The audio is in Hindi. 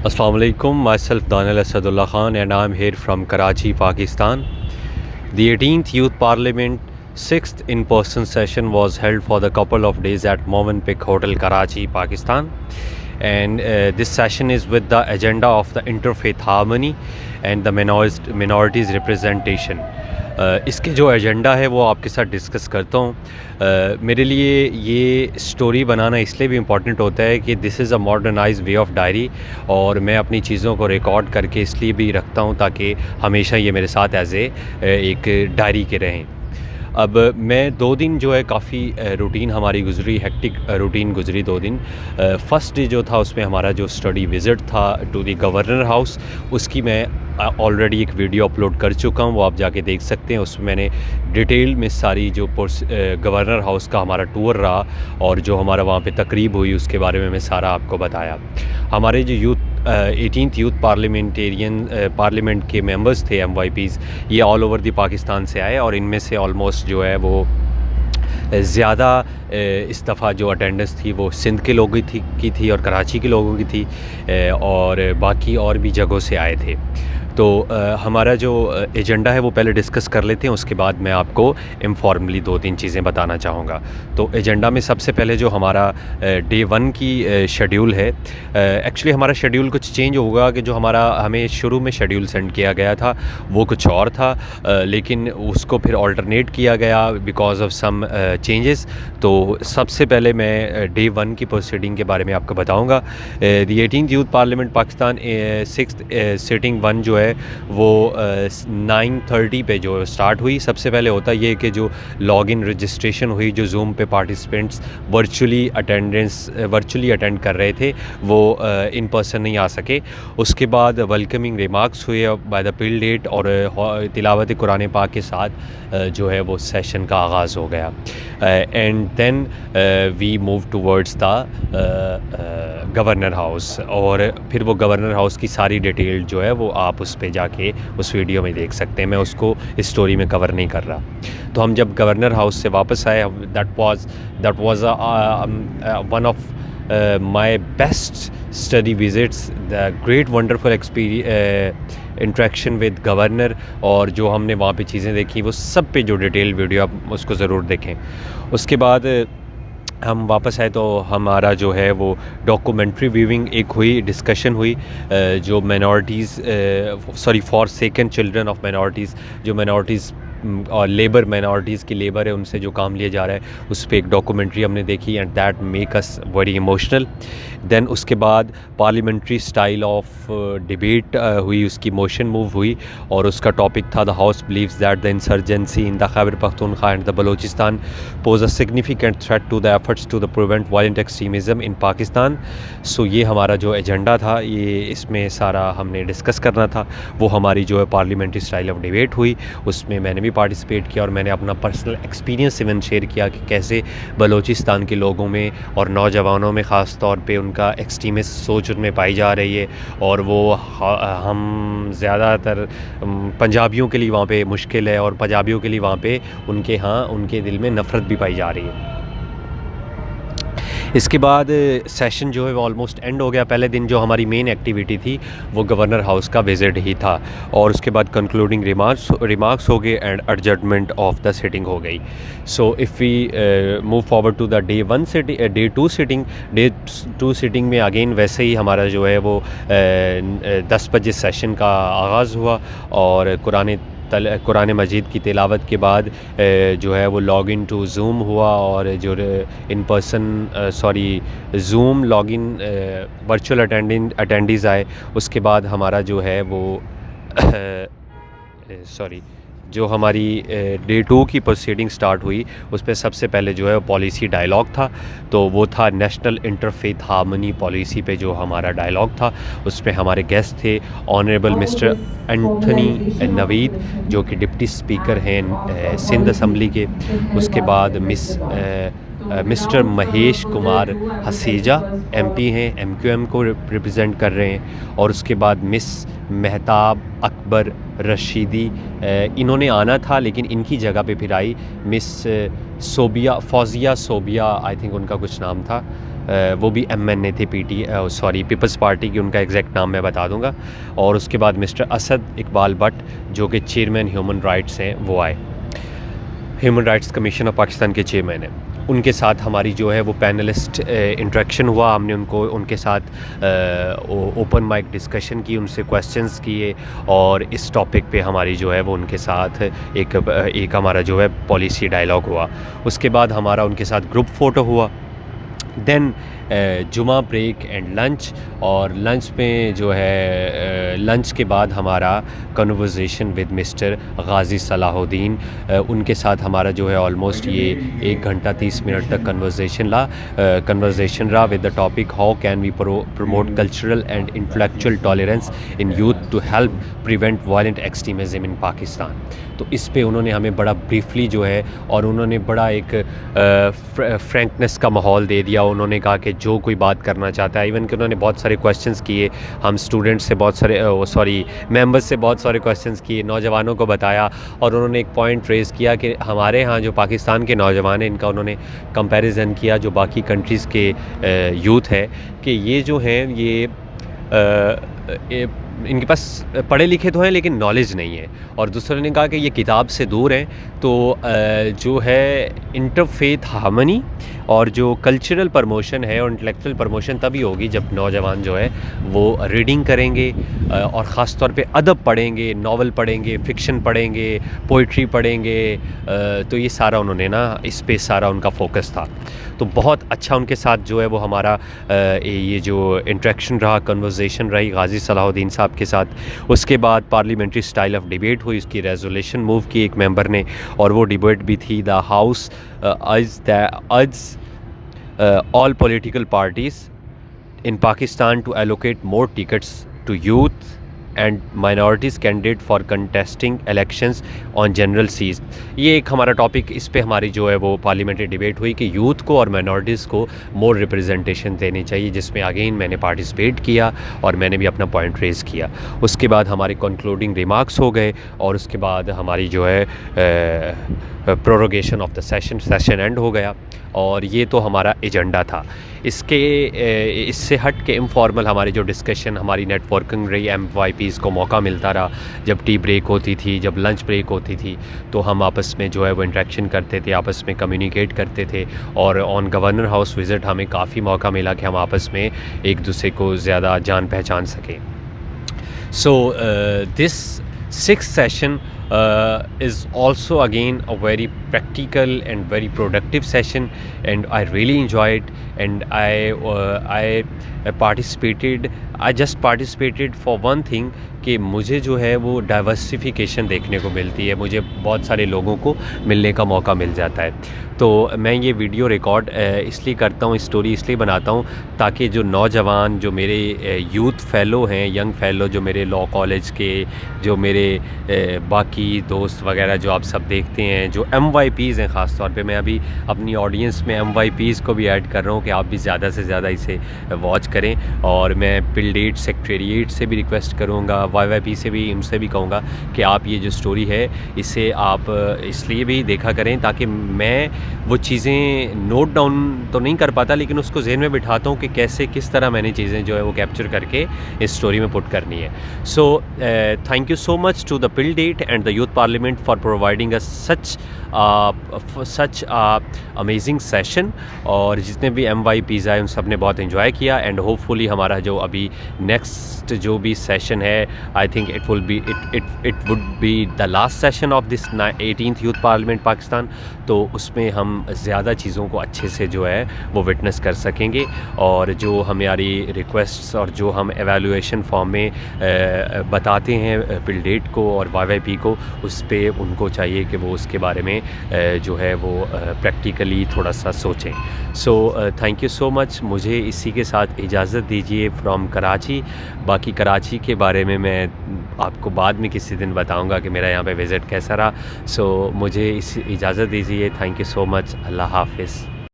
Assalamu alaikum, myself Daniel Asadullah Khan and I am here from Karachi, Pakistan. The 18th Youth Parliament 6th in-person session was held for the couple of days at Movenpick Hotel, Karachi, Pakistan. And this session is with the agenda of the interfaith harmony and the minorities representation. इसके जो एजेंडा है वो आपके साथ डिस्कस करता हूँ। मेरे लिए ये स्टोरी बनाना इसलिए भी इम्पॉर्टेंट होता है कि this is a modernised way of diary, और मैं अपनी चीज़ों को रिकॉर्ड करके इसलिए भी रखता हूँ ताकि हमेशा ये मेरे साथ एज एक डायरी के रहें। अब मैं 2 दिन जो है काफ़ी रूटीन हमारी गुज़री, हेक्टिक रूटीन गुज़री 2 दिन। फ़र्स्ट डे जो था उसमें हमारा जो स्टडी विज़िट था टू द गवर्नर हाउस, उसकी मैं ऑलरेडी एक वीडियो अपलोड कर चुका हूँ, वो आप जाके देख सकते हैं। उसमें मैंने डिटेल में सारी जो गवर्नर हाउस का हमारा टूर रहा और जो हमारा वहाँ पे तकरीब हुई उसके बारे में मैं सारा आपको बताया। हमारे जो 18th यूथ पार्लियामेंट के मेंबर्स थे MYPs, ये ऑल ओवर द पाकिस्तान से आए और इनमें से ऑलमोस्ट जो है वो ज़्यादा इस दफ़ा जो अटेंडेंस थी वो सिंध के लोगों की थी और कराची के लोगों की थी, और बाकी और भी जगहों से आए थे। तो हमारा जो एजेंडा है वो पहले डिस्कस कर लेते हैं, उसके बाद मैं आपको इनफॉर्मली 2-3 चीज़ें बताना चाहूँगा। तो एजेंडा में सबसे पहले जो हमारा डे 1 की शेड्यूल है, एक्चुअली हमारा शेड्यूल कुछ चेंज होगा कि जो हमें शुरू में शेड्यूल सेंड किया गया था वो कुछ और था, लेकिन उसको फिर ऑल्टरनेट किया गया बिकॉज ऑफ सम चेंजेस। तो सबसे पहले मैं डे 1 की प्रोसीडिंग के बारे में आपको बताऊँगा। The 18th youth parliament Pakistan 6th sitting 1 जो है वो 9:30 पे जो स्टार्ट हुई। सबसे पहले होता ये कि जो लॉगिन रजिस्ट्रेशन हुई, जो जूम पे पार्टिसिपेंट्स वर्चुअली अटेंड कर रहे थे वो इन पर्सन नहीं आ सके। उसके बाद वेलकमिंग रिमार्क्स हुए बाय द पिल डेट और तिलावत कुरान पाक के साथ जो है वो सेशन का आगाज़ हो गया। And then we move towards the governor house, और फिर वो गवर्नर हाउस की सारी डिटेल जो है वो आप उस पे जाके उस वीडियो में देख सकते हैं। मैं उसको इस स्टोरी में कवर नहीं कर रहा। तो हम जब गवर्नर हाउस से वापस आए, that was one of my best study visits, the great wonderful interaction with governor, और जो हमने वहाँ पे चीज़ें देखी वो सब पे जो डिटेल वीडियो आप उसको ज़रूर देखें। उसके बाद हम वापस आए तो हमारा जो है वो डॉक्यूमेंट्री व्यूइंग एक हुई, डिस्कशन हुई, जो for second children of minorities, जो माइनॉरिटीज़ और लेबर माइनॉरिटीज़ की लेबर है उनसे जो काम लिया जा रहा है उस पर एक डॉक्यूमेंट्री हमने देखी, and that make us very emotional. Then उसके बाद पार्लियामेंट्री स्टाइल ऑफ डिबेट हुई, उसकी मोशन मूव हुई, और उसका टॉपिक था the house believes that the insurgency in the Khyber Pakhtunkhwa and the Balochistan pose a significant threat to the efforts to the prevent violent extremism in Pakistan. So ये हमारा जो एजेंडा था, ये इसमें सारा हमने डिस्कस करना था। वो हमारी जो है पार्लियामेंट्री स्टाइल ऑफ डिबेट हुई, उसमें मैंने भी पार्टिसिपेट किया और मैंने अपना पर्सनल एक्सपीरियंस इवन शेयर किया कि कैसे बलोचिस्तान के लोगों में और नौजवानों में ख़ास तौर पे उनका एक्सट्रीमिस्ट सोच उनमें पाई जा रही है, और वो हम ज़्यादातर पंजाबियों के लिए वहाँ पे मुश्किल है, और पंजाबियों के लिए वहाँ पे उनके दिल में नफ़रत भी पाई जा रही है। इसके बाद सेशन जो है वो ऑलमोस्ट एंड हो गया। पहले दिन जो हमारी मेन एक्टिविटी थी वो गवर्नर हाउस का विज़िट ही था, और उसके बाद कंक्लूडिंग रिमार्क्स हो गए and adjournment of the sitting हो गई। So if we move forward to the day 2 sitting में अगेन वैसे ही हमारा जो है वो 10 बजे सेशन का आगाज़ हुआ, और कुरान मजीद की तिलावत के बाद जो है वो लॉग इन टू जूम हुआ, और जो in person zoom log in virtual attendees आए। उसके बाद हमारा जो है वो जो हमारी डे 2 की प्रोसीडिंग स्टार्ट हुई, उस पर सबसे पहले जो है पॉलिसी डायलॉग था। तो वो था नेशनल इंटरफेथ हार्मनी पॉलिसी पे जो हमारा डायलॉग था। उस पर हमारे गेस्ट थे ऑनरेबल मिस्टर एंथनी नवीद, जो कि डिप्टी स्पीकर हैं सिंध असम्बली के। उसके बाद मिस्टर महेश कुमार हसीजा MP हैं, MQM को रिप्रेजेंट कर रहे हैं। और उसके बाद मिस मेहताब अकबर रशीदी, इन्होंने आना था लेकिन इनकी जगह पे फिर I miss Fauzia Sobia, I think उनका कुछ नाम था, वो भी MNA थे, पीपल्स पार्टी की, उनका एग्जैक्ट नाम मैं बता दूंगा। और उसके बाद मिस्टर असद इकबाल भट्ट जो कि चेयरमैन ह्यूमन राइट्स हैं वो आए, human rights commission of Pakistan के चेयरमैन हैं। उनके साथ हमारी जो है वो पैनलिस्ट इंटरेक्शन हुआ, हमने उनके साथ ओपन माइक डिस्कशन की, उनसे क्वेश्चंस किए और इस टॉपिक पे हमारी जो है वो उनके साथ एक हमारा जो है पॉलिसी डायलॉग हुआ। उसके बाद हमारा उनके साथ ग्रुप फ़ोटो हुआ। देन जुमा ब्रेक एंड लंच, और लंच में जो है लंच के बाद हमारा conversation with mister Ghazi Salahuddin, उनके साथ हमारा जो है ऑलमोस्ट ये 1 घंटा 30 मिनट तक कन्वर्सेशन रहा with the topic how can we promote cultural and intellectual tolerance in youth to help prevent violent extremism in Pakistan. तो इस पे उन्होंने हमें बड़ा ब्रीफली जो है, और उन्होंने बड़ा एक फ्रैंकनेस का माहौल दे दिया। उन्होंने कहा कि जो कोई बात करना चाहता है, इवन कि उन्होंने बहुत सारे क्वेश्चंस किए, हम स्टूडेंट्स से बहुत सारे मेंबर्स से बहुत सारे क्वेश्चंस किए, नौजवानों को बताया। और उन्होंने एक पॉइंट रेज़ किया कि हमारे यहाँ जो पाकिस्तान के नौजवान हैं, इनका उन्होंने कंपैरिजन किया जो बाकी कंट्रीज़ के यूथ है, कि ये जो हैं ये इनके पास पढ़े लिखे तो हैं लेकिन नॉलेज नहीं है। और दूसरे ने कहा कि ये किताब से दूर हैं, तो जो है इंटरफेथ हार्मनी और जो कल्चरल प्रमोशन है और इंटेलेक्चुअल प्रमोशन तभी होगी जब नौजवान जो है वो रीडिंग करेंगे, और ख़ास तौर पे अदब पढ़ेंगे, नावल पढ़ेंगे, फ़िक्शन पढ़ेंगे, पोइट्री पढ़ेंगे। तो ये सारा उन्होंने ना इस पे सारा उनका फ़ोकस था। तो बहुत अच्छा उनके साथ जो है वो हमारा ये जो इंटरेक्शन रहा, कन्वर्सेशन रही गाज़ी सलाहुद्दीन साहब के साथ। उसके बाद पार्लियामेंट्री स्टाइल ऑफ डिबेट हुई, उसकी रेजोल्यूशन मूव की एक मेंबर ने, और वो डिबेट भी थी the house all political parties in Pakistan to allocate more tickets to youth and minorities candidate for contesting elections on general seats। ये एक हमारा टॉपिक, इस पे हमारी जो है वो पार्लियामेंट्री डिबेट हुई कि यूथ को और माइनॉरिटीज़ को मोर रिप्रेजेंटेशन देनी चाहिए, जिसमें अगेन मैंने पार्टिसिपेट किया और मैंने भी अपना पॉइंट रेज़ किया। उसके बाद हमारे कंक्लूडिंग रिमार्क्स हो गए, और उसके बाद हमारी जो है prorogation of the session and हो गया। और ये तो हमारा एजेंडा था। इससे हट के इनफॉर्मल हमारी जो डिस्कशन, हमारी नेटवर्किंग रही, MYPs को मौका मिलता रहा। जब टी ब्रेक होती थी, जब लंच ब्रेक होती थी, तो हम आपस में जो है वो इंटरेक्शन करते थे, आपस में कम्युनिकेट करते थे। और ऑन गवर्नर हाउस विज़िट हमें काफ़ी मौका मिला कि हम आपस में एक दूसरे को ज़्यादा जान पहचान सकें। So this 6th session is also again a very practical and very productive session, and I really enjoyed, and I just participated for one thing कि मुझे जो है वो डाइवर्सिफिकेशन देखने को मिलती है, मुझे बहुत सारे लोगों को मिलने का मौका मिल जाता है। तो मैं ये वीडियो रिकॉर्ड इसलिए करता हूँ, स्टोरी इसलिए बनाता हूँ ताकि जो नौजवान, जो मेरे यूथ फेलो हैं, यंग फेलो, जो मेरे लॉ कॉलेज के, जो मेरे बाकी दोस्त वगैरह जो आप सब देखते हैं, जो MYPs हैं, ख़ास तौर पे मैं अभी अपनी ऑडियंस में MYPs को भी ऐड कर रहा हूँ कि आप भी ज़्यादा से ज़्यादा इसे वॉच करें। और मैं पिलडेट सेक्रेटरीट से भी रिक्वेस्ट करूँगा, YYP से भी, उनसे भी कहूँगा कि आप ये जो स्टोरी है इसे आप इसलिए भी देखा करें ताकि मैं वो चीज़ें नोट डाउन तो नहीं कर पाता, लेकिन उसको ज़हन में बिठाता हूँ कि कैसे, किस तरह मैंने चीज़ें जो है वो कैप्चर करके इस स्टोरी में पुट करनी है। So thank you so much to the PILDAT and the youth parliament for providing us such amazing session. और जितने भी MYPs आए उन सब ने बहुत इन्जॉय किया, एंड होपफुली हमारा जो अभी नेक्स्ट जो भी सेशन है, I think it would be the last session of this 18th youth parliament Pakistan. तो उसमें हम ज़्यादा चीज़ों को अच्छे से जो है वो विटनेस कर सकेंगे, और जो हमारी रिक्वेस्ट्स और जो हम एवेलुएशन फॉर्म में बताते हैं पिलडेट को और YYP को, उस पर उनको चाहिए कि वो उसके बारे में जो है वो प्रैक्टिकली थोड़ा सा सोचें। सो थैंक यू सो मच। मुझे इसी के साथ इजाज़त दीजिए फ्रॉम कराची। बाकी कराची के बारे में मैं आपको बाद में किसी दिन बताऊंगा कि मेरा यहाँ पे विज़िट कैसा रहा। सो मुझे इस इजाज़त दीजिए। Thank you so much. अल्लाह हाफ़िज़।